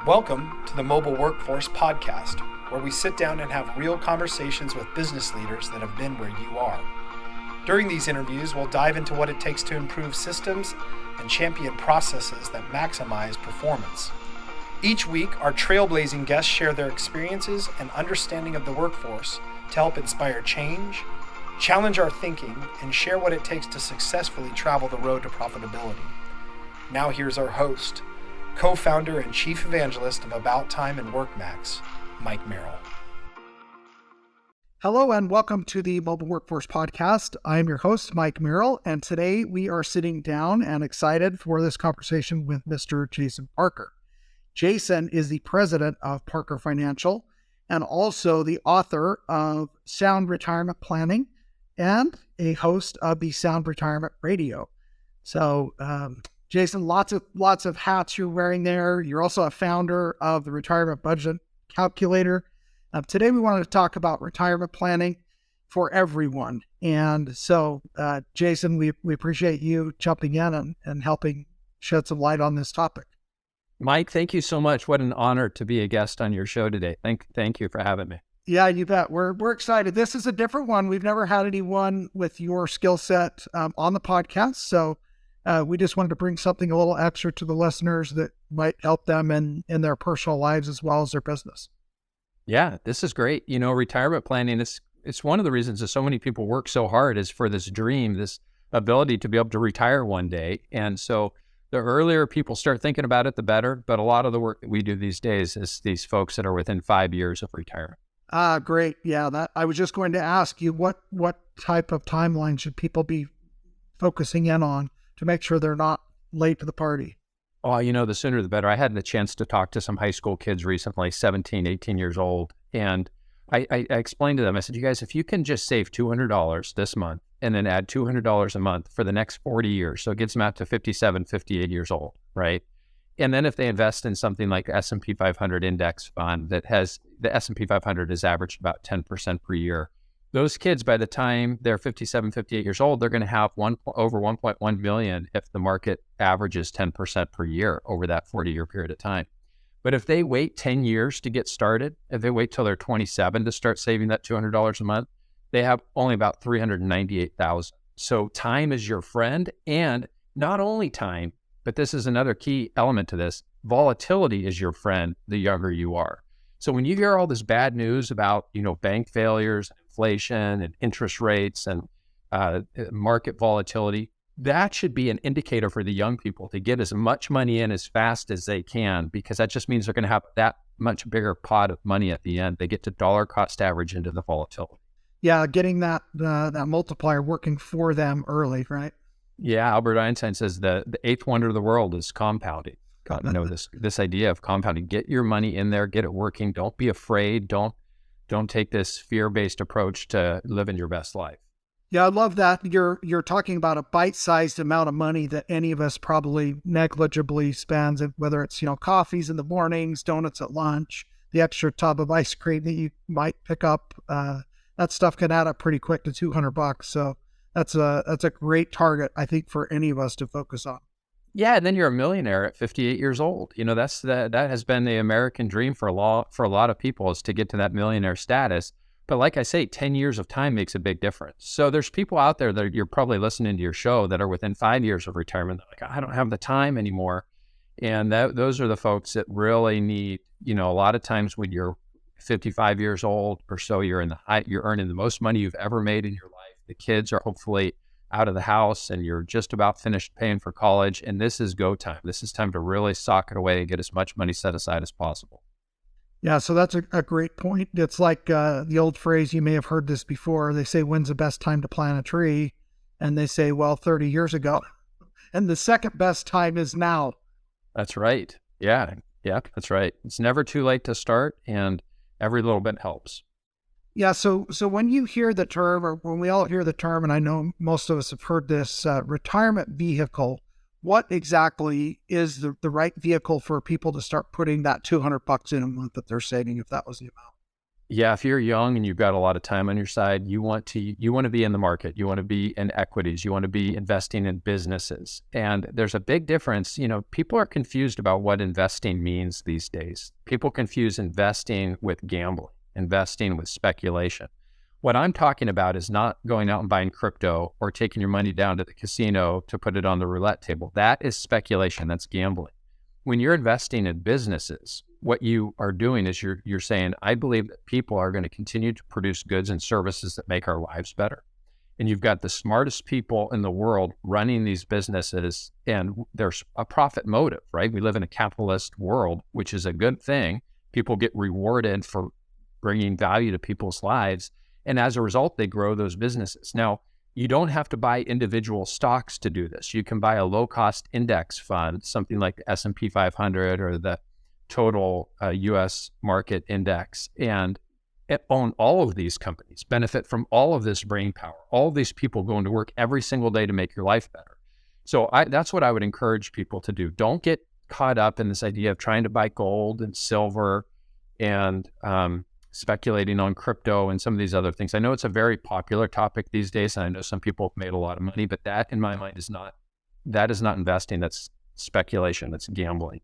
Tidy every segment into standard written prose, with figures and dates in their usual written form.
Welcome to the Mobile Workforce Podcast, where we sit down and have real conversations with business leaders that have been where you are. During these interviews, we'll dive into what it takes to improve systems and champion processes that maximize performance. Each week, our trailblazing guests share their experiences and understanding of the workforce to help inspire change, challenge our thinking, and share what it takes to successfully travel the road to profitability. Now here's our host, co-founder and chief evangelist of About Time and WorkMax, Mike Merrill. Hello and welcome to the Mobile Workforce Podcast. I am your host, Mike Merrill, and today we are sitting down and excited for this conversation with Mr. Jason Parker. Jason is the president of Parker Financial and also the author of Sound Retirement Planning and a host of the Sound Retirement Radio. So, Jason, lots of hats you're wearing there. You're also a founder of the Retirement Budget Calculator. Today we wanted to talk about retirement planning for everyone. And so, Jason, we appreciate you jumping in and helping shed some light on this topic. Mike, thank you so much. What an honor to be a guest on your show today. Thank you for having me. Yeah, you bet. We're excited. This is a different one. We've never had anyone with your skill set on the podcast. So we just wanted to bring something a little extra to the listeners that might help them in their personal lives as well as their business. Yeah, this is great. You know, retirement planning, it's one of the reasons that so many people work so hard is for this dream, this ability to be able to retire one day. And so the earlier people start thinking about it, the better. But a lot of the work that we do these days is these folks that are within 5 years of retirement. Great. Yeah, that I was just going to ask you, what type of timeline should people be focusing in on to make sure they're not late to the party? Oh, you know, the sooner the better. I had the chance to talk to some high school kids recently, 17, 18 years old. And I explained to them, I said, you guys, if you can just save $200 this month and then add $200 a month for the next 40 years, so it gets them out to 57, 58 years old, right? And then if they invest in something like the S&P 500 index fund that has, the S&P 500 is averaged about 10% per year. Those kids, by the time they're 57, 58 years old, they're going to have over 1.1 million if the market averages 10% per year over that 40-year period of time. But if they wait 10 years to get started, if they wait till they're 27 to start saving that $200 a month, they have only about $398,000. So time is your friend, and not only time, but this is another key element to this, volatility is your friend the younger you are. So when you hear all this bad news about, you know, bank failures, inflation and interest rates and market volatility, that should be an indicator for the young people to get as much money in as fast as they can, because that just means they're going to have that much bigger pot of money at the end. They get to dollar cost average into the volatility. Yeah, getting that multiplier working for them early, right? Yeah, Albert Einstein says the eighth wonder of the world is compounding. You know, this idea of compounding. Get your money in there, get it working. Don't be afraid. Don't take this fear-based approach to living your best life. Yeah, I love that. You're talking about a bite-sized amount of money that any of us probably negligibly spends, whether it's, you know, coffees in the mornings, donuts at lunch, the extra tub of ice cream that you might pick up. That stuff can add up pretty quick to $200. So that's a great target, I think, for any of us to focus on. Yeah, and then you're a millionaire at 58 years old. You know, that has been the American dream for a lot of people, is to get to that millionaire status. But like I say, 10 years of time makes a big difference. So there's people out there that you're probably listening to your show that are within 5 years of retirement. They're like, I don't have the time anymore. And those are the folks that really need, you know, a lot of times when you're 55 years old or so, you're earning the most money you've ever made in your life. The kids are hopefully out of the house and you're just about finished paying for college. And this is go time. This is time to really sock it away and get as much money set aside as possible. Yeah, so that's a great point. It's like the old phrase, you may have heard this before. They say, when's the best time to plant a tree? And they say, well, 30 years ago. And the second best time is now. That's right. Yeah, that's right. It's never too late to start, and every little bit helps. Yeah, so when you hear the term, or when we all hear the term, and I know most of us have heard this, retirement vehicle, what exactly is the right vehicle for people to start putting that $200 in a month that they're saving, if that was the amount? Yeah, if you're young and you've got a lot of time on your side, you want to be in the market. You want to be in equities. You want to be investing in businesses. And there's a big difference. People are confused about what investing means these days. People confuse investing with gambling, investing with speculation. What I'm talking about is not going out and buying crypto or taking your money down to the casino to put it on the roulette table. That is speculation. That's gambling. When you're investing in businesses, what you are doing is you're saying, I believe that people are going to continue to produce goods and services that make our lives better. And you've got the smartest people in the world running these businesses, and there's a profit motive, right? We live in a capitalist world, which is a good thing. People get rewarded for bringing value to people's lives. And as a result, they grow those businesses. Now, you don't have to buy individual stocks to do this. You can buy a low-cost index fund, something like the S&P 500 or the total U.S. market index, and own all of these companies, benefit from all of this brain power, all of these people going to work every single day to make your life better. So that's what I would encourage people to do. Don't get caught up in this idea of trying to buy gold and silver and speculating on crypto and some of these other things. I know it's a very popular topic these days, and I know some people have made a lot of money, but that in my mind is not investing. That's speculation. That's gambling.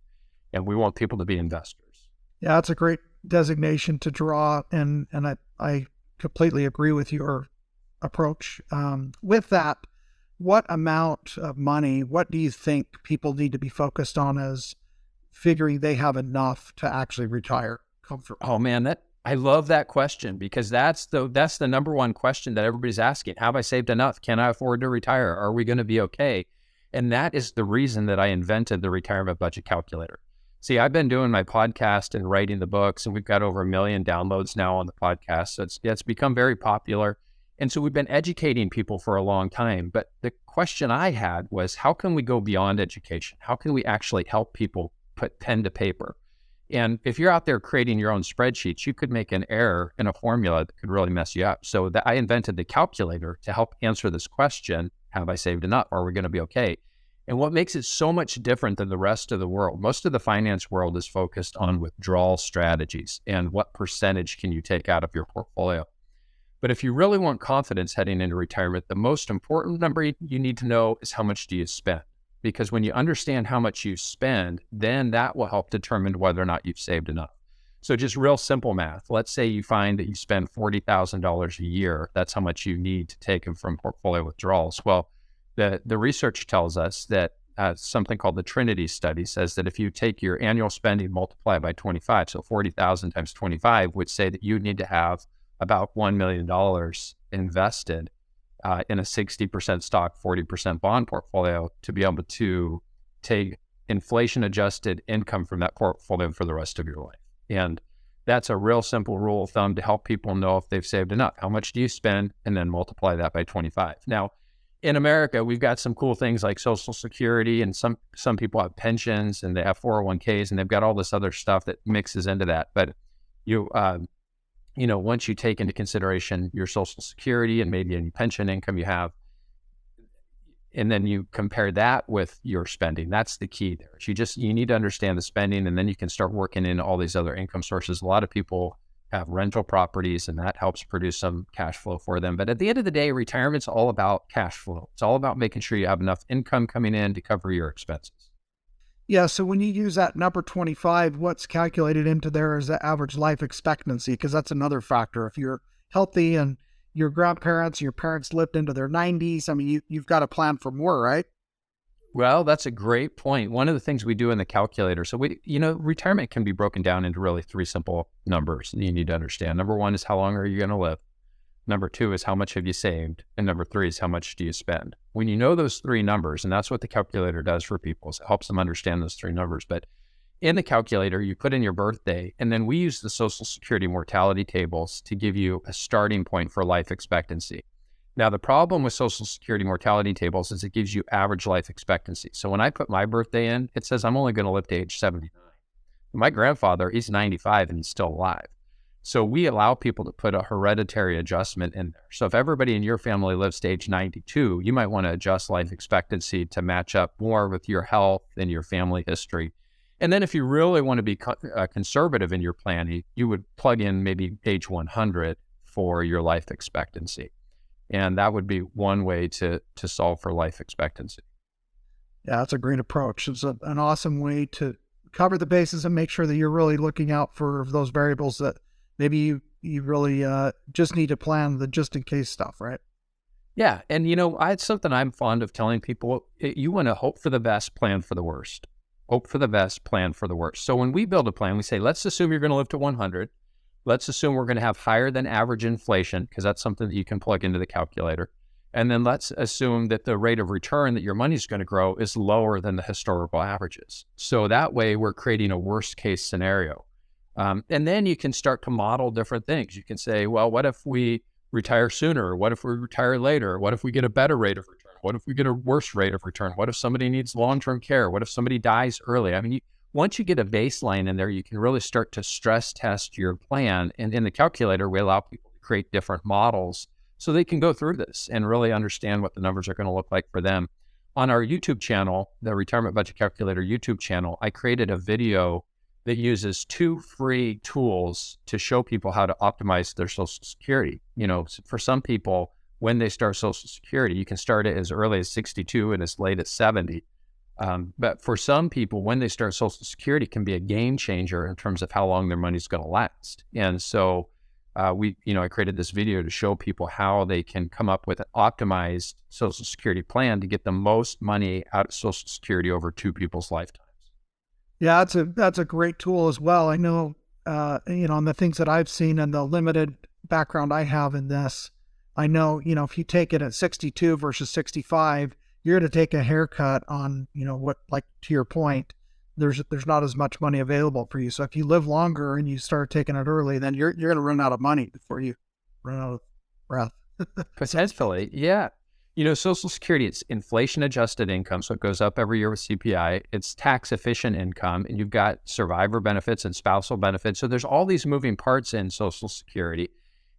And we want people to be investors. Yeah, that's a great designation to draw. And I completely agree with your approach. With that, what amount of money, what do you think people need to be focused on as figuring they have enough to actually retire comfortably? Oh man, I love that question, because that's the number one question that everybody's asking. Have I saved enough? Can I afford to retire? Are we going to be okay? And that is the reason that I invented the retirement budget calculator. See, I've been doing my podcast and writing the books, and we've got over 1 million downloads now on the podcast. So it's become very popular. And so we've been educating people for a long time. But the question I had was, how can we go beyond education? How can we actually help people put pen to paper? And if you're out there creating your own spreadsheets, you could make an error in a formula that could really mess you up. So I invented the calculator to help answer this question: have I saved enough? Are we going to be okay? And what makes it so much different than the rest of the world, most of the finance world is focused on withdrawal strategies and what percentage can you take out of your portfolio. But if you really want confidence heading into retirement, the most important number you need to know is how much do you spend? Because when you understand how much you spend, then that will help determine whether or not you've saved enough. So just real simple math. Let's say you find that you spend $40,000 a year. That's how much you need to take from portfolio withdrawals. Well, the research tells us that something called the Trinity study says that if you take your annual spending, multiply by 25, so 40,000 times 25 would say that you need to have about $1 million invested in a 60% stock, 40% bond portfolio to be able to take inflation-adjusted income from that portfolio for the rest of your life. And that's a real simple rule of thumb to help people know if they've saved enough. How much do you spend? And then multiply that by 25. Now, in America, we've got some cool things like Social Security, and some people have pensions and they have 401ks, and they've got all this other stuff that mixes into that. But once you take into consideration your Social Security and maybe any pension income you have, and then you compare that with your spending, that's the key there. You need to understand the spending, and then you can start working in all these other income sources. A lot of people have rental properties, and that helps produce some cash flow for them. But at the end of the day, retirement's all about cash flow. It's all about making sure you have enough income coming in to cover your expenses. Yeah, so when you use that number 25, what's calculated into there is the average life expectancy, because that's another factor. If you're healthy and your grandparents, your parents lived into their 90s, I mean, you've got to plan for more, right? Well, that's a great point. One of the things we do in the calculator, so retirement can be broken down into really 3 simple numbers that you need to understand. Number 1 is how long are you going to live? Number 2 is how much have you saved? And number 3 is how much do you spend? When you know those 3 numbers, and that's what the calculator does for people, is it helps them understand those 3 numbers. But in the calculator, you put in your birthday, and then we use the Social Security mortality tables to give you a starting point for life expectancy. Now, the problem with Social Security mortality tables is it gives you average life expectancy. So when I put my birthday in, it says I'm only going to live to age 79. My grandfather, he's 95 and he's still alive. So we allow people to put a hereditary adjustment in there. So if everybody in your family lives to age 92, you might want to adjust life expectancy to match up more with your health and your family history. And then if you really want to be conservative in your planning, you would plug in maybe age 100 for your life expectancy. And that would be one way to solve for life expectancy. Yeah, that's a great approach. It's an awesome way to cover the bases and make sure that you're really looking out for those variables that maybe you really just need to plan the just in case stuff, right? Yeah. And, it's something I'm fond of telling people. You want to hope for the best, plan for the worst. Hope for the best, plan for the worst. So when we build a plan, we say, let's assume you're going to live to 100. Let's assume we're going to have higher than average inflation, because that's something that you can plug into the calculator. And then let's assume that the rate of return that your money is going to grow is lower than the historical averages. So that way we're creating a worst case scenario. And then you can start to model different things. You can say, well, what if we retire sooner? What if we retire later? What if we get a better rate of return? What if we get a worse rate of return? What if somebody needs long-term care? What if somebody dies early? I mean, once you get a baseline in there, you can really start to stress test your plan. And in the calculator, we allow people to create different models so they can go through this and really understand what the numbers are going to look like for them. On our YouTube channel, the Retirement Budget Calculator YouTube channel, I created a video that uses 2 free tools to show people how to optimize their Social Security. For some people, when they start Social Security, you can start it as early as 62 and as late as 70. But for some people, when they start Social Security, it can be a game changer in terms of how long their money's going to last. And so I created this video to show people how they can come up with an optimized Social Security plan to get the most money out of Social Security over 2 people's lifetimes. Yeah, that's a great tool as well. I know, on the things that I've seen and the limited background I have in this, I know, if you take it at 62 versus 65, you're going to take a haircut on, what, like to your point, there's not as much money available for you. So if you live longer and you start taking it early, then you're going to run out of money before you run out of breath. Potentially, yeah. Social Security, it's inflation adjusted income. So it goes up every year with CPI. It's tax efficient income, and you've got survivor benefits and spousal benefits. So there's all these moving parts in Social Security.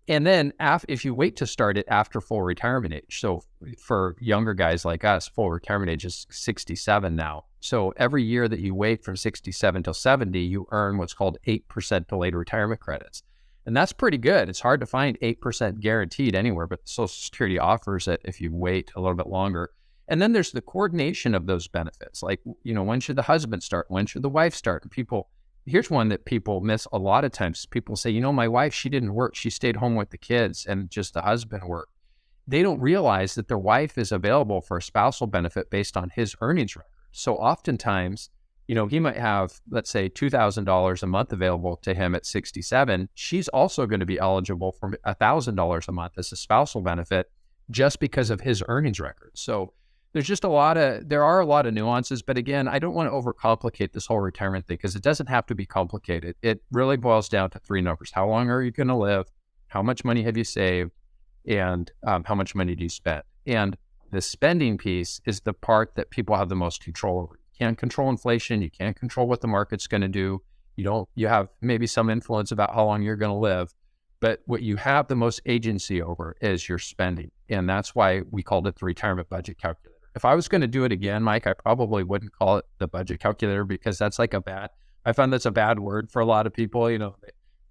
And then if you wait to start it after full retirement age, so for younger guys like us, full retirement age is 67 now. So every year that you wait from 67 till 70, you earn what's called 8% delayed retirement credits. And that's pretty good. It's hard to find 8% guaranteed anywhere, but Social Security offers it if you wait a little bit longer. And then there's the coordination of those benefits. Like, when should the husband start? When should the wife start? And here's one that people miss a lot of times. People say, my wife, she didn't work. She stayed home with the kids and just the husband worked. They don't realize that their wife is available for a spousal benefit based on his earnings record. So oftentimes, he might have, let's say, $2,000 a month available to him at 67. She's also going to be eligible for $1,000 a month as a spousal benefit just because of his earnings record. So there are a lot of nuances, but again, I don't want to overcomplicate this whole retirement thing because it doesn't have to be complicated. It really boils down to 3 numbers. How long are you going to live? How much money have you saved? And how much money do you spend? And the spending piece is the part that people have the most control over. You can't control inflation. You can't control what the market's going to do. You have maybe some influence about how long you're going to live. But what you have the most agency over is your spending. And that's why we called it the retirement budget calculator. If I was going to do it again, Mike, I probably wouldn't call it the budget calculator because that's I found that's a bad word for a lot of people.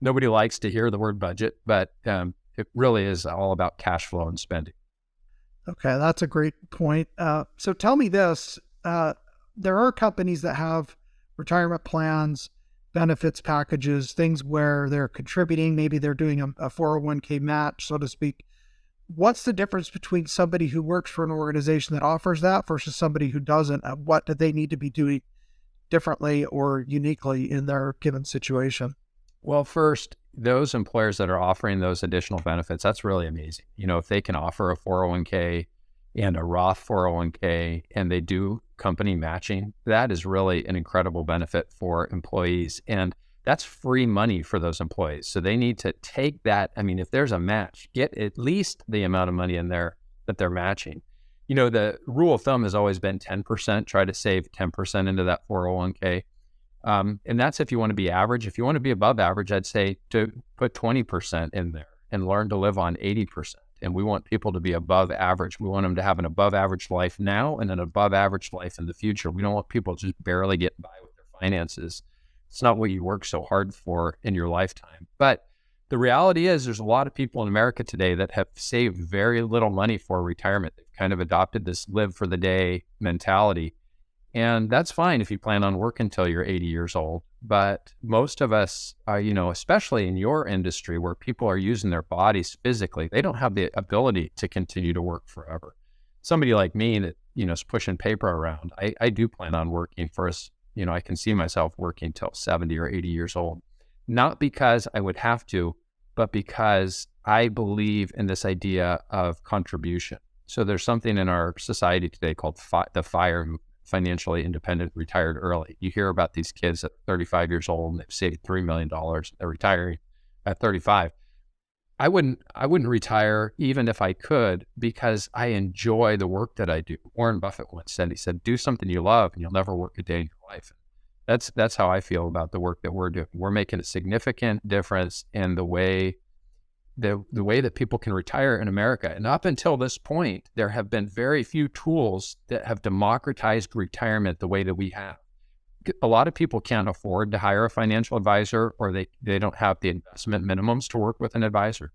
Nobody likes to hear the word budget, but it really is all about cash flow and spending. Okay, that's a great point. So tell me this, there are companies that have retirement plans, benefits packages, things where they're contributing, maybe they're doing a 401k match, so to speak. What's the difference between somebody who works for an organization that offers that versus somebody who doesn't? What do they need to be doing differently or uniquely in their given situation? Well, first, those employers that are offering those additional benefits, that's really amazing. If they can offer a 401k and a Roth 401k and they do company matching, that is really an incredible benefit for employees. And that's free money for those employees. So they need to take that. I mean, if there's a match, get at least the amount of money in there that they're matching. The rule of thumb has always been 10%, try to save 10% into that 401k. And that's if you want to be average. If you want to be above average, I'd say to put 20% in there and learn to live on 80%. And we want people to be above average. We want them to have an above average life now and an above average life in the future. We don't want people to just barely get by with their finances. It's not what you work so hard for in your lifetime. But the reality is there's a lot of people in America today that have saved very little money for retirement. They've kind of adopted this live for the day mentality. And that's fine if you plan on working until you're 80 years old. But most of us, especially in your industry where people are using their bodies physically, they don't have the ability to continue to work forever. Somebody like me that, is pushing paper around, I do plan on working for us. I can see myself working till 70 or 80 years old, not because I would have to, but because I believe in this idea of contribution. So there's something in our society today called the FIRE movement. Financially independent, retired early. You hear about these kids at 35 years old and they've saved $3 million. They're retiring at 35. I wouldn't retire even if I could, because I enjoy the work that I do. Warren Buffett once said, he said, do something you love and you'll never work a day in your life. That's how I feel about the work that we're doing. We're making a significant difference in the way that people can retire in America. And up until this point, there have been very few tools that have democratized retirement the way that we have. A lot of people can't afford to hire a financial advisor, or they don't have the investment minimums to work with an advisor.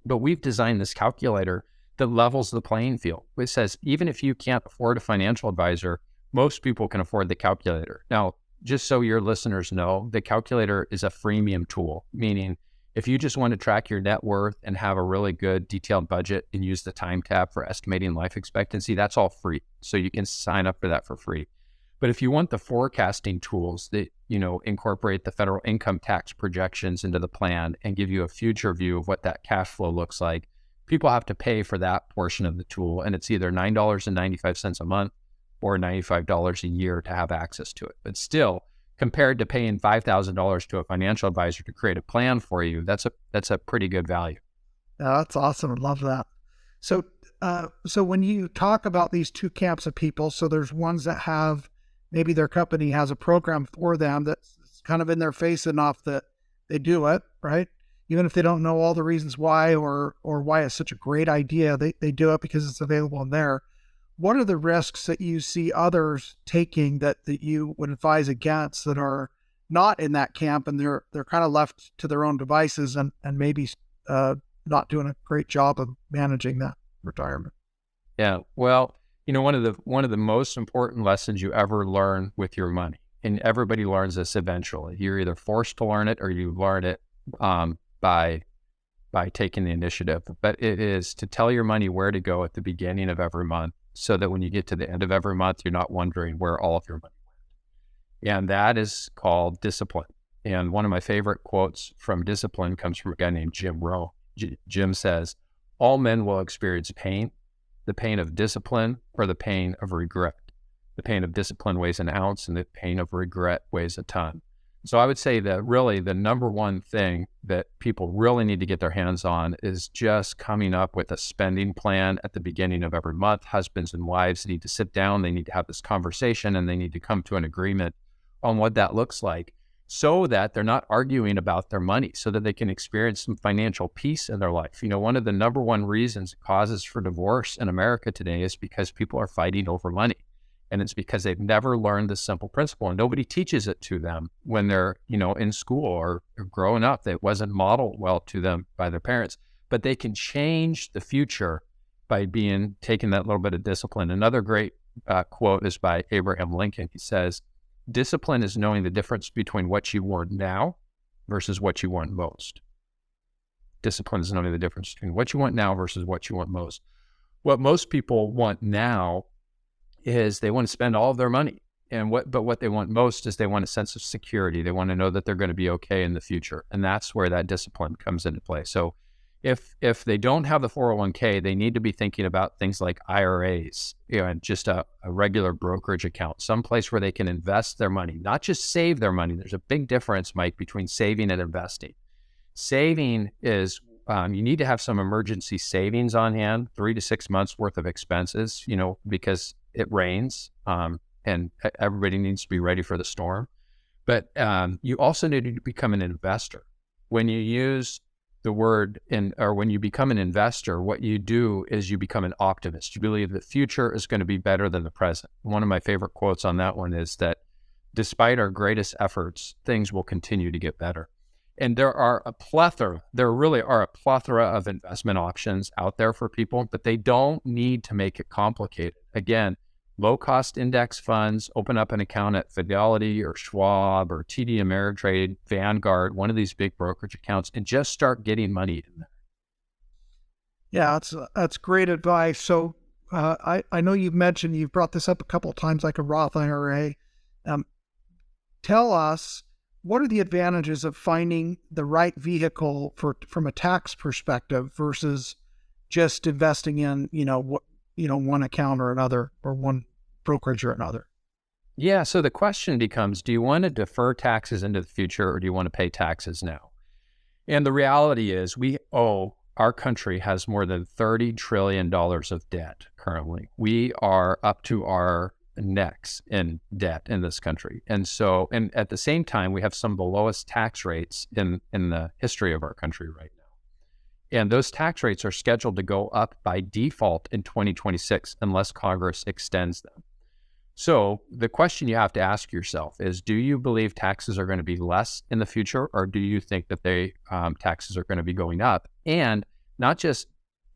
But we've designed this calculator that levels the playing field. It says, even if you can't afford a financial advisor, most people can afford the calculator. Now, just so your listeners know, the calculator is a freemium tool, meaning if you just want to track your net worth and have a really good detailed budget and use the time tab for estimating life expectancy, that's all free. So you can sign up for that for free. But if you want the forecasting tools that, incorporate the federal income tax projections into the plan and give you a future view of what that cash flow looks like, people have to pay for that portion of the tool. And it's either $9.95 a month or $95 a year to have access to it. But still, compared to paying $5,000 to a financial advisor to create a plan for you, that's a pretty good value. Yeah, that's awesome. I love that. So when you talk about these two camps of people, so there's ones that have, maybe their company has a program for them that's kind of in their face enough that they do it, right? Even if they don't know all the reasons why or why it's such a great idea, they do it because it's available in there. What are the risks that you see others taking that you would advise against that are not in that camp and they're kind of left to their own devices and maybe not doing a great job of managing that retirement? Yeah, well, one of the most important lessons you ever learn with your money, and everybody learns this eventually. You're either forced to learn it or you learn it by taking the initiative. But it is to tell your money where to go at the beginning of every month, so that when you get to the end of every month, you're not wondering where all of your money went. And that is called discipline. And one of my favorite quotes from discipline comes from a guy named Jim Rohn. Jim says, all men will experience pain, the pain of discipline or the pain of regret. The pain of discipline weighs an ounce and the pain of regret weighs a ton. So I would say that really the number one thing that people really need to get their hands on is just coming up with a spending plan at the beginning of every month. Husbands and wives need to sit down, they need to have this conversation, and they need to come to an agreement on what that looks like so that they're not arguing about their money, so that they can experience some financial peace in their life. One of the number one reasons causes for divorce in America today is because people are fighting over money. And it's because they've never learned this simple principle, and nobody teaches it to them when they're, in school or growing up. It wasn't modeled well to them by their parents, but they can change the future by taking that little bit of discipline. Another great quote is by Abraham Lincoln. He says, discipline is knowing the difference between what you want now versus what you want most. Discipline is knowing the difference between what you want now versus what you want most. What most people want now is they want to spend all of their money. But what they want most is they want a sense of security. They want to know that they're going to be okay in the future. And that's where that discipline comes into play. So if they don't have the 401k, they need to be thinking about things like IRAs, and just a regular brokerage account, someplace where they can invest their money, not just save their money. There's a big difference, Mike, between saving and investing. Saving is, you need to have some emergency savings on hand, 3 to 6 months worth of expenses, because it rains, and everybody needs to be ready for the storm. But you also need to become an investor. When you use the word when you become an investor, what you do is you become an optimist. You believe the future is going to be better than the present. One of my favorite quotes on that one is that despite our greatest efforts, things will continue to get better. And there really are a plethora of investment options out there for people, but they don't need to make it complicated. Again, low-cost index funds, open up an account at Fidelity or Schwab or TD Ameritrade, Vanguard, one of these big brokerage accounts, and just start getting money in there. Yeah, that's great advice. So I know you've brought this up a couple of times, like a Roth IRA. Tell us, what are the advantages of finding the right vehicle from a tax perspective versus just investing in, one account or another, or one brokerage or another? Yeah, so the question becomes, do you want to defer taxes into the future, or do you want to pay taxes now? And the reality is our country has more than $30 trillion of debt currently. We are up to our necks in debt in this country. And at the same time, we have some of the lowest tax rates in the history of our country right now. And those tax rates are scheduled to go up by default in 2026 unless Congress extends them. So the question you have to ask yourself is, do you believe taxes are going to be less in the future, or do you think that taxes are going to be going up? And not just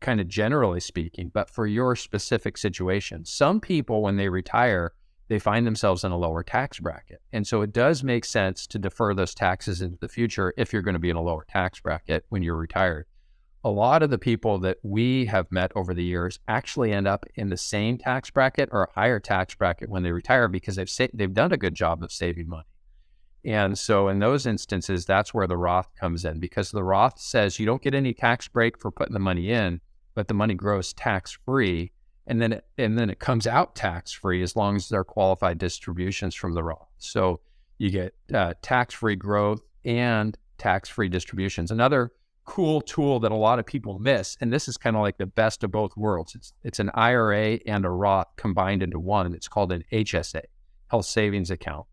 kind of generally speaking, but for your specific situation. Some people, when they retire, they find themselves in a lower tax bracket. And so it does make sense to defer those taxes into the future if you're going to be in a lower tax bracket when you're retired. A lot of the people that we have met over the years actually end up in the same tax bracket or a higher tax bracket when they retire because they've done a good job of saving money. And so in those instances, that's where the Roth comes in, because the Roth says you don't get any tax break for putting the money in, but the money grows tax-free, and then it comes out tax-free as long as they're qualified distributions from the Roth. So you get tax-free growth and tax-free distributions. Another cool tool that a lot of people miss, and this is kind of like the best of both worlds. It's an IRA and a Roth combined into one, and it's called an HSA, health savings account.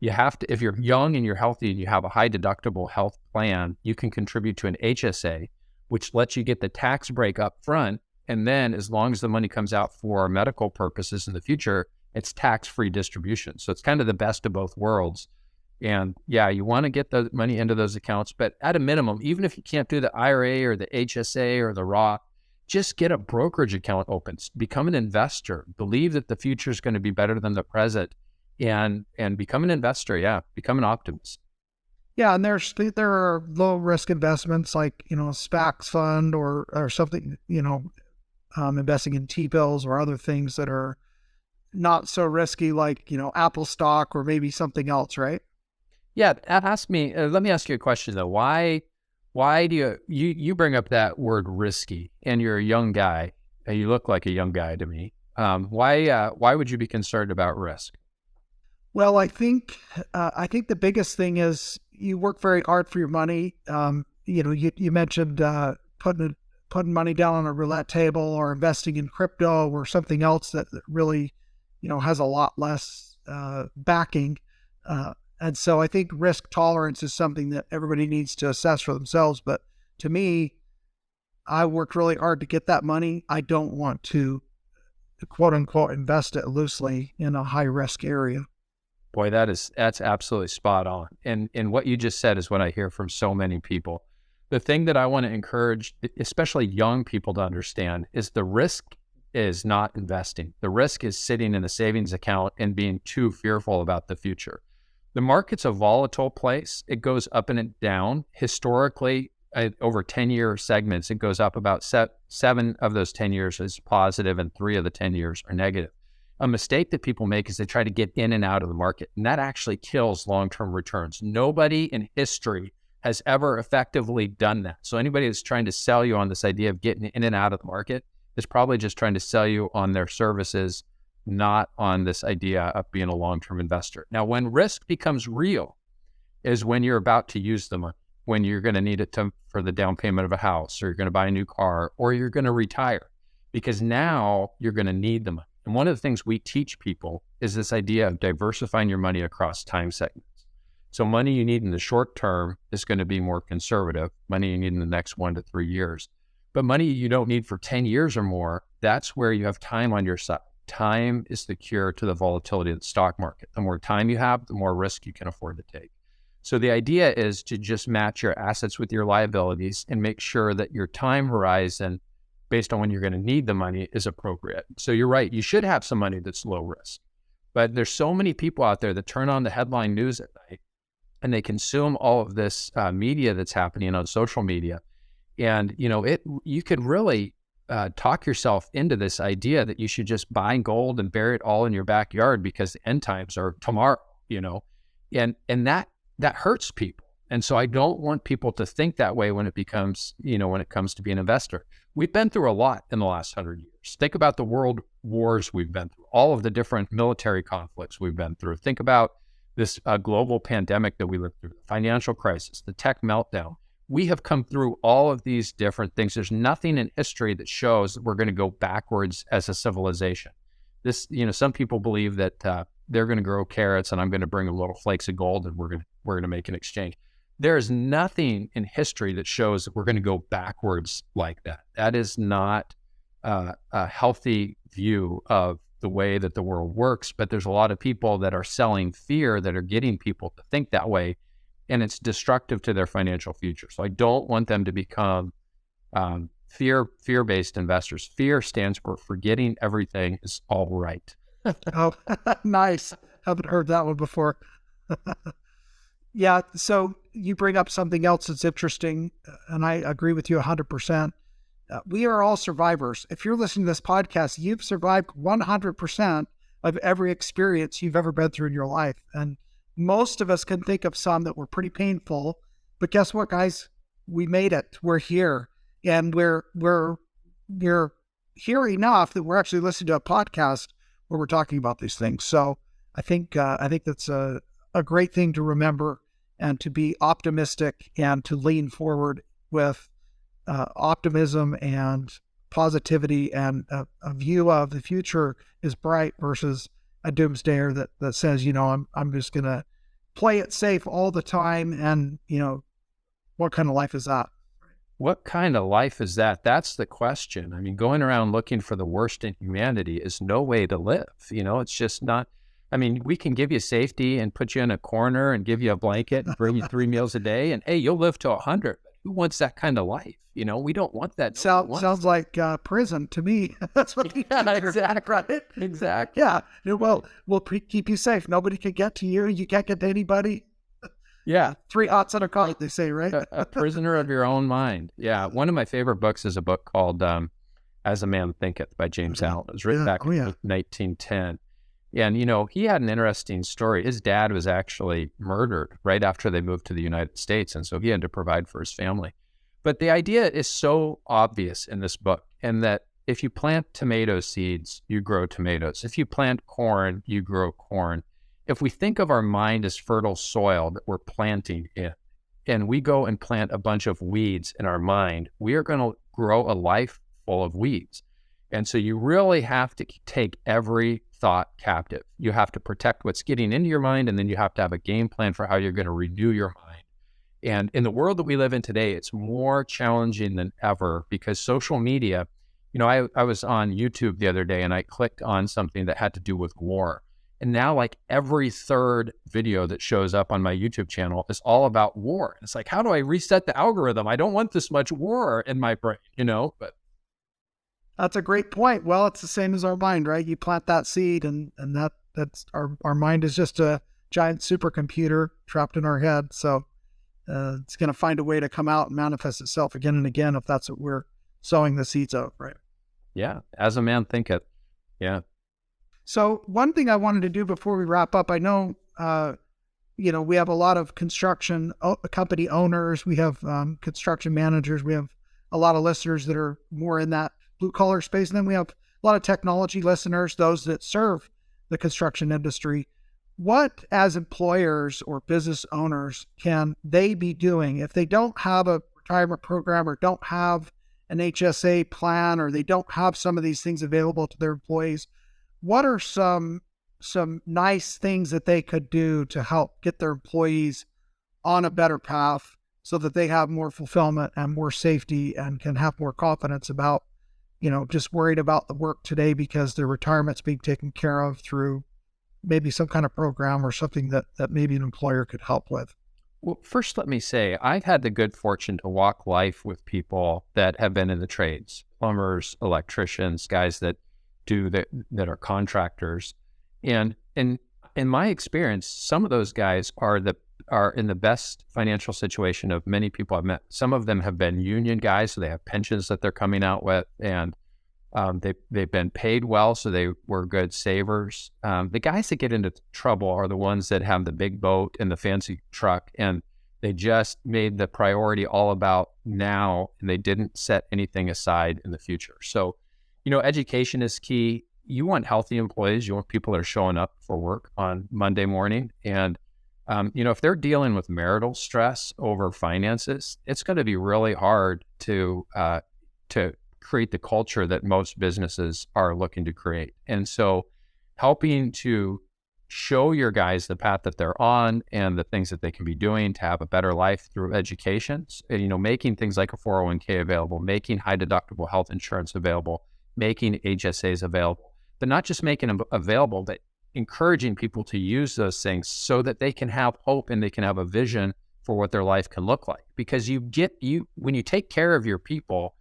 You have to, if you're young and you're healthy and you have a high deductible health plan, you can contribute to an HSA, which lets you get the tax break up front. And then as long as the money comes out for medical purposes in the future, it's tax-free distribution. So it's kind of the best of both worlds. And yeah, you want to get the money into those accounts, but at a minimum, even if you can't do the IRA or the HSA or the Roth, just get a brokerage account open, become an investor, believe that the future is going to be better than the present, and become an investor. Yeah, become an optimist. Yeah, and there are low risk investments like SPACs fund or something, investing in T-bills or other things that are not so risky, like Apple stock or maybe something else, right? Yeah, let me ask you a question though. Why do you bring up that word risky, and you're a young guy, and you look like a young guy to me. Why would you be concerned about risk? Well, I think the biggest thing is you work very hard for your money. You mentioned putting money down on a roulette table or investing in crypto or something else that really, has a lot less backing. And so I think risk tolerance is something that everybody needs to assess for themselves. But to me, I worked really hard to get that money. I don't want to, quote unquote, invest it loosely in a high risk area. Boy, that's absolutely spot on. And what you just said is what I hear from so many people. The thing that I want to encourage, especially young people, to understand is the risk is not investing. The risk is sitting in a savings account and being too fearful about the future. The market's a volatile place. It goes up and down. Historically, over 10-year segments, it goes up about 7 of those 10 years is positive and 3 of the 10 years are negative. A mistake that people make is they try to get in and out of the market, and that actually kills long-term returns. Nobody in history has ever effectively done that. So anybody that's trying to sell you on this idea of getting in and out of the market is probably just trying to sell you on their services, not on this idea of being a long-term investor. Now, when risk becomes real is when you're about to use the money, when you're going to need it for the down payment of a house, or you're going to buy a new car, or you're going to retire, because now you're going to need the money. And one of the things we teach people is this idea of diversifying your money across time segments. So money you need in the short term is going to be more conservative, money you need in the next 1 to 3 years. But money you don't need for 10 years or more, that's where you have time on your side. time is the cure to the volatility of the stock market. The more time you have, the more risk you can afford to take. So the idea is to just match your assets with your liabilities and make sure that your time horizon based on when you're going to need the money is appropriate. So you're right, you should have some money that's low risk. But there's so many people out there that turn on the headline news at night and they consume all of this media that's happening on social media. And, you could really talk yourself into this idea that you should just buy gold and bury it all in your backyard because the end times are tomorrow, and that hurts people. And so I don't want people to think that way when it comes to being an investor. We've been through a lot in the last 100 years. Think about the world wars we've been through, all of the different military conflicts we've been through. Think about this global pandemic that we lived through, the financial crisis, the tech meltdown. We have come through all of these different things. There's nothing in history that shows that we're going to go backwards as a civilization. Some people believe that they're going to grow carrots and I'm going to bring a little flakes of gold and we're going to make an exchange. There is nothing in history that shows that we're going to go backwards like that. That is not a healthy view of the way that the world works. But there's a lot of people that are selling fear that are getting people to think that way, and it's destructive to their financial future. So I don't want them to become fear-based investors. Fear stands for forgetting everything is all right. Oh, nice. Haven't heard that one before. Yeah. So you bring up something else that's interesting, and I agree with you 100%. We are all survivors. If you're listening to this podcast, you've survived 100% of every experience you've ever been through in your life. And most of us can think of some that were pretty painful, but guess what, guys? We made it. We're here, and we're here enough that we're actually listening to a podcast where we're talking about these things. So I think that's a great thing to remember, and to be optimistic and to lean forward with optimism and positivity and a view of the future is bright versus a doomsdayer that says, I'm just going to play it safe all the time. And, what kind of life is that? What kind of life is that? That's the question. I mean, going around looking for the worst in humanity is no way to live. It's just not. I mean, we can give you safety and put you in a corner and give you a blanket and bring you 3 meals a day and, hey, you'll live to 100. But who wants that kind of life? We don't want that. Sounds like prison to me. That's what exactly. Right? Exactly. Yeah. Well, we'll keep you safe. Nobody can get to you. You can't get to anybody. Yeah. 3 hots and a cot, they say, right? a prisoner of your own mind. Yeah. One of my favorite books is a book called As a Man Thinketh by James Allen. It was written back in 1910. And, he had an interesting story. His dad was actually murdered right after they moved to the United States. And so he had to provide for his family. But the idea is so obvious in this book, and that if you plant tomato seeds, you grow tomatoes. If you plant corn, you grow corn. If we think of our mind as fertile soil that we're planting in, and we go and plant a bunch of weeds in our mind, we are going to grow a life full of weeds. And so you really have to take every thought captive. You have to protect what's getting into your mind, and then you have to have a game plan for how you're going to renew your mind. And in the world that we live in today, it's more challenging than ever because social media, I was on YouTube the other day and I clicked on something that had to do with war. And now like every third video that shows up on my YouTube channel is all about war. It's like, how do I reset the algorithm? I don't want this much war in my brain, but. That's a great point. Well, it's the same as our mind, right? You plant that seed and that's our mind is just a giant supercomputer trapped in our head. So it's going to find a way to come out and manifest itself again and again if that's what we're sowing the seeds of, right? Yeah. As a man thinketh. Yeah. So one thing I wanted to do before we wrap up, I know, we have a lot of construction company owners. We have construction managers. We have a lot of listeners that are more in that blue collar space. And then we have a lot of technology listeners, those that serve the construction industry. What, as employers or business owners, can they be doing if they don't have a retirement program or don't have an HSA plan or they don't have some of these things available to their employees? What are some nice things that they could do to help get their employees on a better path so that they have more fulfillment and more safety and can have more confidence about just worried about the work today because their retirement's being taken care of through maybe some kind of program or something that maybe an employer could help with? Well, first, let me say, I've had the good fortune to walk life with people that have been in the trades, plumbers, electricians, guys that that are contractors. And in my experience, some of those guys are in the best financial situation of many people I've met. Some of them have been union guys, so they have pensions that they're coming out with, and they've been paid well, so they were good savers. The guys that get into trouble are the ones that have the big boat and the fancy truck, and they just made the priority all about now, and they didn't set anything aside in the future. So, education is key. You want healthy employees. You want people that are showing up for work on Monday morning. And, if they're dealing with marital stress over finances, it's going to be really hard to create the culture that most businesses are looking to create. And so helping to show your guys the path that they're on and the things that they can be doing to have a better life through education, making things like a 401k available, making high deductible health insurance available, making HSAs available, but not just making them available, but encouraging people to use those things so that they can have hope and they can have a vision for what their life can look like. Because when you take care of your people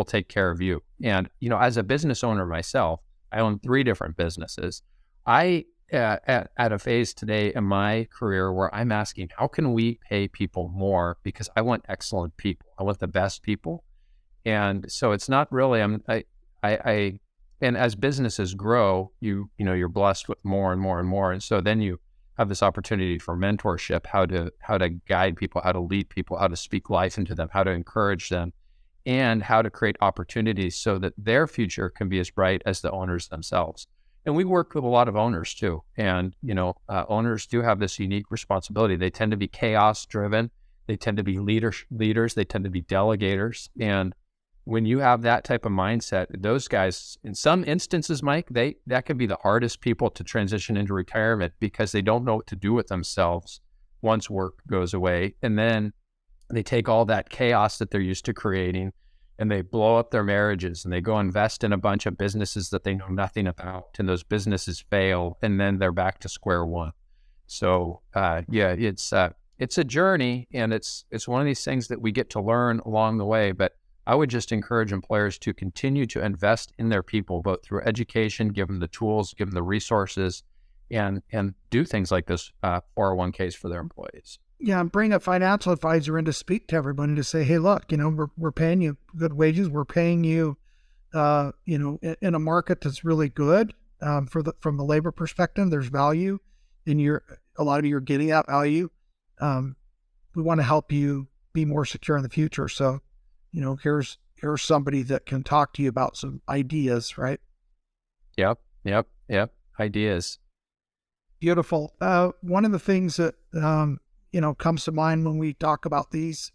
take care of you. And, as a business owner myself, I own 3 different businesses. I, at a phase today in my career where I'm asking, how can we pay people more? Because I want excellent people. I want the best people. And so it's not really, and as businesses grow, you're blessed with more and more and more. And so then you have this opportunity for mentorship, how to guide people, how to lead people, how to speak life into them, how to encourage them, and how to create opportunities so that their future can be as bright as the owners themselves. And we work with a lot of owners too. And, owners do have this unique responsibility. They tend to be chaos driven. They tend to be leaders. They tend to be delegators. And when you have that type of mindset, those guys, in some instances, Mike, that can be the hardest people to transition into retirement because they don't know what to do with themselves once work goes away. And then they take all that chaos that they're used to creating and they blow up their marriages and they go invest in a bunch of businesses that they know nothing about, and those businesses fail, and then they're back to square one. So it's a journey, and it's one of these things that we get to learn along the way. But I would just encourage employers to continue to invest in their people, both through education, give them the tools, give them the resources, and do things like this 401ks for their employees. Yeah, and bring a financial advisor in to speak to everybody to say, hey, look, we're paying you good wages. We're paying you, in a market that's really good from the labor perspective. There's value in a lot of you are getting that value. We want to help you be more secure in the future. So, here's somebody that can talk to you about some ideas, right? Yep. Ideas. Beautiful. One of the things that, comes to mind when we talk about these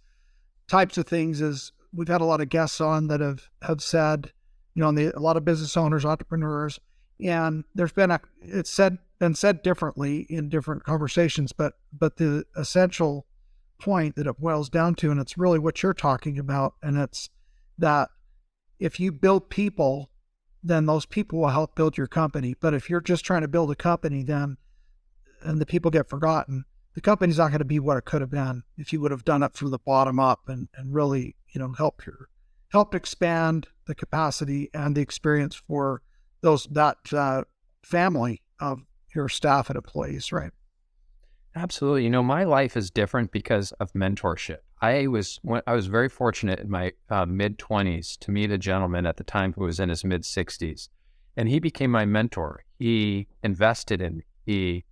types of things is we've had a lot of guests on that have said, a lot of business owners, entrepreneurs, and it's been said differently in different conversations, but the essential point that it boils down to, and it's really what you're talking about, and it's that if you build people, then those people will help build your company. But if you're just trying to build a company, and the people get forgotten, the company's not going to be what it could have been if you would have done it from the bottom up and really, helped expand the capacity and the experience for that family of your staff and employees, right? Absolutely. My life is different because of mentorship. I was very fortunate in my mid-20s to meet a gentleman at the time who was in his mid-60s, and he became my mentor. He invested in me. He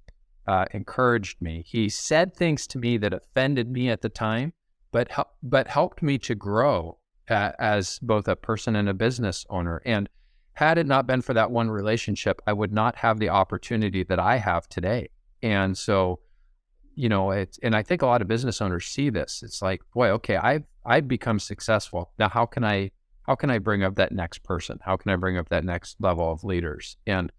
encouraged me. He said things to me that offended me at the time, but helped me to grow as both a person and a business owner. And had it not been for that one relationship, I would not have the opportunity that I have today. And so, and I think a lot of business owners see this. It's like, boy, okay, I've become successful. Now, how can I bring up that next person? How can I bring up that next level of leaders? And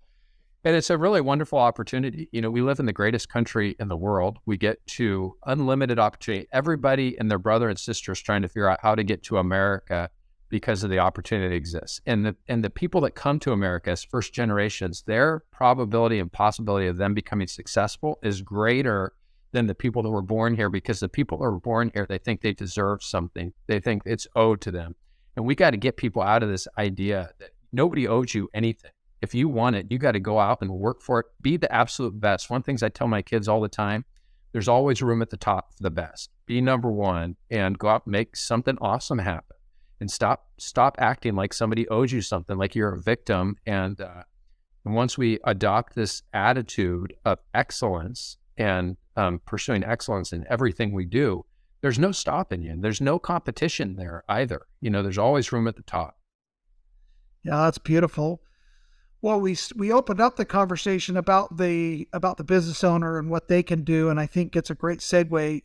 it's a really wonderful opportunity. We live in the greatest country in the world. We get to unlimited opportunity. Everybody and their brother and sister is trying to figure out how to get to America because of the opportunity that exists. And the people that come to America as first generations, their probability and possibility of them becoming successful is greater than the people that were born here, because the people that were born here, they think they deserve something. They think it's owed to them. And we got to get people out of this idea that nobody owes you anything. If you want it, you got to go out and work for it. Be the absolute best. One of the things I tell my kids all the time, there's always room at the top for the best. Be number one and go out and make something awesome happen. And stop acting like somebody owes you something, like you're a victim. And once we adopt this attitude of excellence and pursuing excellence in everything we do, there's no stopping you. There's no competition there either. There's always room at the top. Yeah, that's beautiful. Well, we opened up the conversation about the business owner and what they can do, and I think it's a great segue.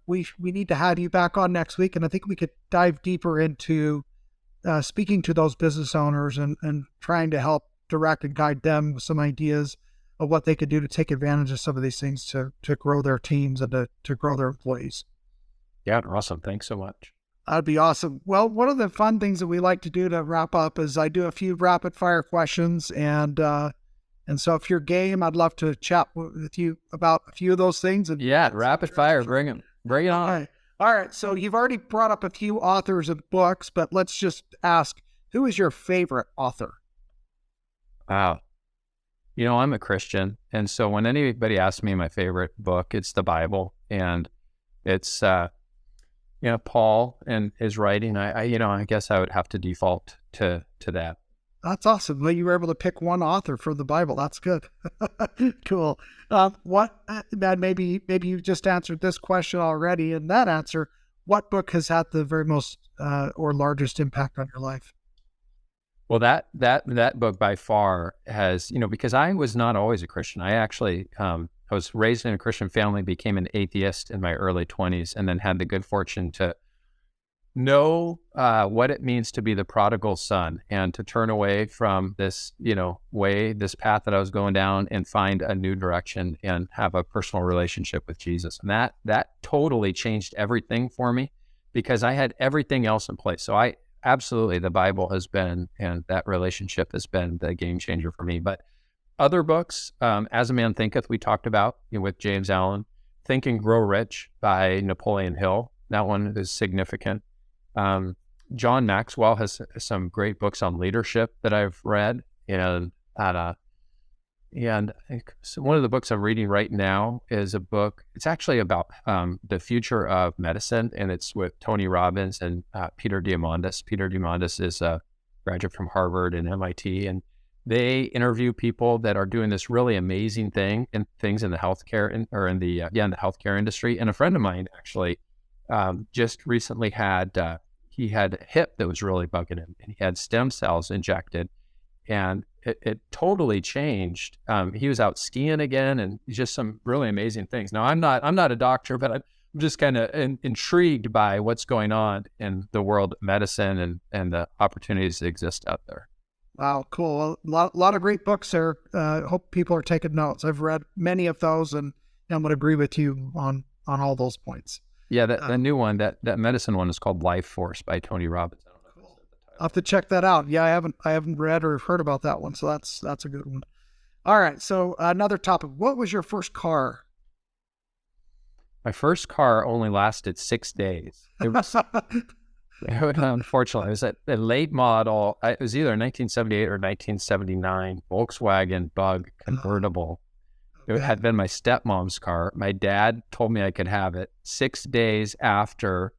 We need to have you back on next week, and I think we could dive deeper into speaking to those business owners and trying to help direct and guide them with some ideas of what they could do to take advantage of some of these things to grow their teams and to grow their employees. Yeah, awesome. Thanks so much. That'd be awesome. Well, one of the fun things that we like to do to wrap up is I do a few rapid fire questions. And so if you're game, I'd love to chat with you about a few of those things. And yeah, rapid fire. Bring it on. All right. So you've already brought up a few authors of books, but let's just ask, who is your favorite author? Wow. I'm a Christian. And so when anybody asks me my favorite book, it's the Bible. And it's, Paul and his writing, I guess I would have to default to that. That's awesome. Well, you were able to pick one author for the Bible. That's good. Cool. Man, maybe you just answered this question already. In that answer, what book has had the very most or largest impact on your life? Well, that book by far has, because I was not always a Christian. I actually, I was raised in a Christian family, became an atheist in my early 20s, and then had the good fortune to know what it means to be the prodigal son and to turn away from this, this path that I was going down and find a new direction and have a personal relationship with Jesus. And that totally changed everything for me, because I had everything else in place. So absolutely, the Bible has been, and that relationship has been the game changer for me. But other books, As a Man Thinketh, we talked about with James Allen. Think and Grow Rich by Napoleon Hill. That one is significant. John Maxwell has some great books on leadership that I've read. And I think one of the books I'm reading right now is a book. It's actually about the future of medicine, and it's with Tony Robbins and Peter Diamandis. Peter Diamandis is a graduate from Harvard and MIT, and they interview people that are doing this really amazing things in the healthcare in the healthcare industry. And a friend of mine actually just recently had a hip that was really bugging him, and he had stem cells injected, and it totally changed. He was out skiing again, and just some really amazing things. Now, I'm not a doctor, but I'm just kind of intrigued by what's going on in the world of medicine and the opportunities that exist out there. Wow, cool. A lot of great books there. Hope people are taking notes. I've read many of those, and I'm going to agree with you on all those points. Yeah, the new one, that medicine one is called Life Force by Tony Robbins. I don't know if I said the title. I'll have to check that out. Yeah, I haven't read or heard about that one, so that's a good one. All right, so another topic. What was your first car? My first car only lasted 6 days. It was unfortunately, it was a late model. It was either 1978 or 1979 Volkswagen Bug convertible. It had been my stepmom's car. My dad told me I could have it. 6 days after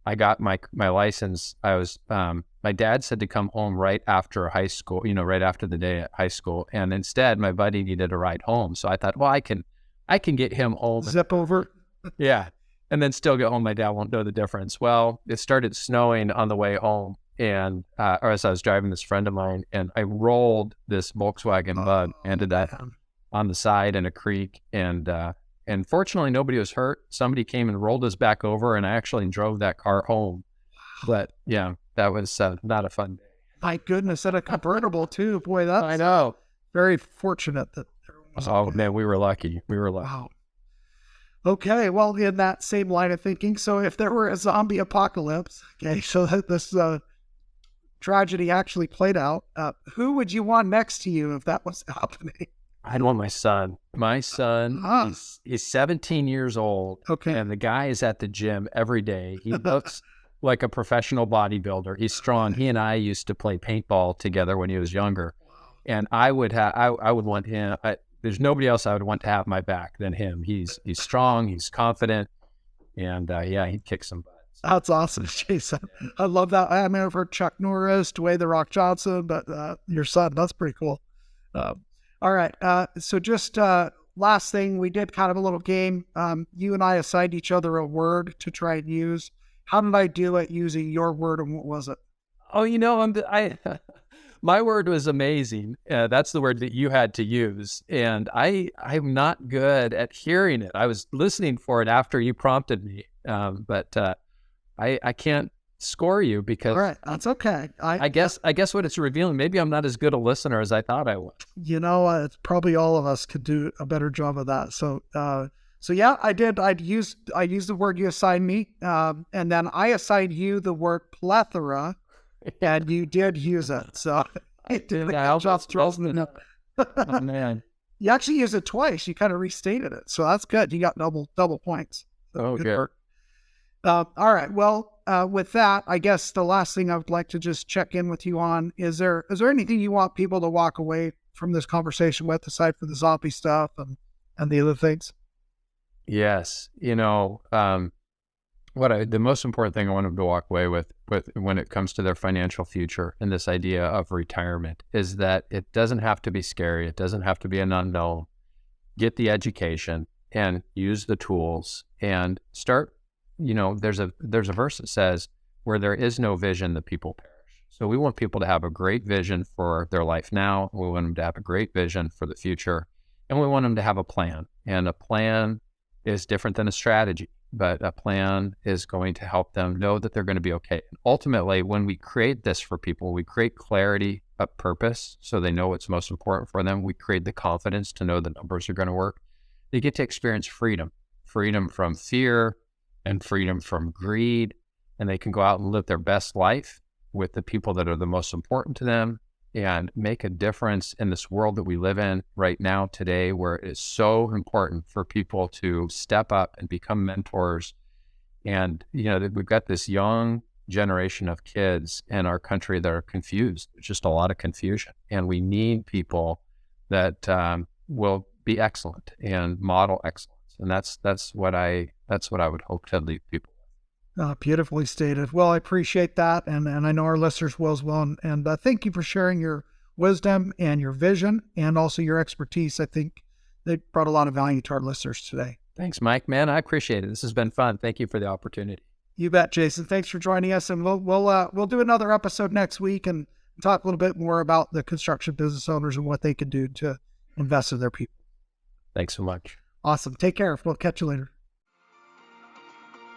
I got my license, my dad said to come home right after high school, right after the day at high school. And instead, my buddy needed a ride home. So I thought, well, I can get him home. Zip over. Yeah. And then still get home. My dad won't know the difference. Well, it started snowing on the way home, and or as I was driving this friend of mine, and I rolled this Volkswagen Bug, ended up on the side in a creek, and fortunately nobody was hurt. Somebody came and rolled us back over, and I actually drove that car home. But yeah, that was not a fun day. My goodness, and a convertible too. Boy, that's I know. Very fortunate that. Oh man, we were lucky. Wow. Okay, well, in that same line of thinking, so if there were a zombie apocalypse, okay, so this tragedy actually played out, who would you want next to you if that was happening? I'd want my son. My son, he's 17 years old. Okay. And the guy is at the gym every day. He looks like a professional bodybuilder. He's strong. He and I used to play paintball together when he was younger. And I would want him. There's nobody else I would want to have my back than him. He's strong. He's confident. And he'd kick some butt. That's awesome, Jason. I love that. I mean, I've heard Chuck Norris, Dwayne "The Rock" Johnson, but your son, that's pretty cool. All right. So just last thing, we did kind of a little game. You and I assigned each other a word to try and use. How did I do it using your word, and what was it? Oh, my word was amazing. That's the word that you had to use. And I'm not good at hearing it. I was listening for it after you prompted me. But I can't score you because. All right, that's okay. I guess what it's revealing, maybe I'm not as good a listener as I thought I was. It's probably all of us could do a better job of that. So yeah, I did. I used the word you assigned me, and then I assigned you the word plethora, and you did use it. So I did. Oh, man. You actually used it twice. You kind of restated it, so that's good. You got double points. So good work. All right. Well, with that, I guess the last thing I would like to just check in with you on is there anything you want people to walk away from this conversation with, aside from the zombie stuff and the other things? Yes. The most important thing I want them to walk away with when it comes to their financial future and this idea of retirement is that it doesn't have to be scary. It doesn't have to be an unknown. Get the education and use the tools and start. There's a verse that says, where there is no vision, the people perish. So we want people to have a great vision for their life now. We want them to have a great vision for the future. And we want them to have a plan. And a plan is different than a strategy, but a plan is going to help them know that they're going to be okay. And ultimately, when we create this for people, we create clarity of purpose so they know what's most important for them. We create the confidence to know the numbers are going to work. They get to experience freedom from fear, and freedom from greed, and they can go out and live their best life with the people that are the most important to them and make a difference in this world that we live in right now today, where it is so important for people to step up and become mentors. And, we've got this young generation of kids in our country that are confused. There's just a lot of confusion, and we need people that will be excellent and model excellence. And that's what I would hope to leave people with. Beautifully stated. Well, I appreciate that, and I know our listeners will as well. And thank you for sharing your wisdom and your vision, and also your expertise. I think they brought a lot of value to our listeners today. Thanks, Mike. Man, I appreciate it. This has been fun. Thank you for the opportunity. You bet, Jason. Thanks for joining us, and we'll do another episode next week and talk a little bit more about the construction business owners and what they can do to invest in their people. Thanks so much. Awesome. Take care. We'll catch you later.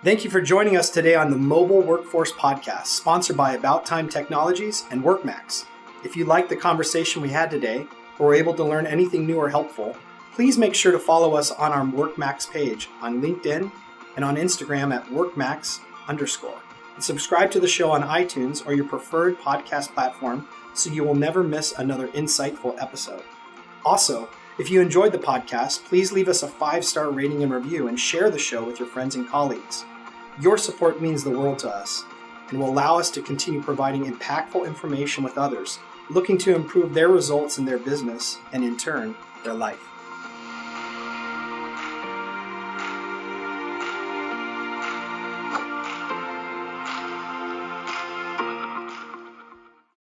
Thank you for joining us today on the Mobile Workforce Podcast, sponsored by About Time Technologies and WorkMax. If you liked the conversation we had today, or were able to learn anything new or helpful, please make sure to follow us on our WorkMax page on LinkedIn and on Instagram at WorkMax_. And subscribe to the show on iTunes or your preferred podcast platform so you will never miss another insightful episode. Also, if you enjoyed the podcast, please leave us a 5-star rating and review and share the show with your friends and colleagues. Your support means the world to us and will allow us to continue providing impactful information with others looking to improve their results in their business and, in turn, their life.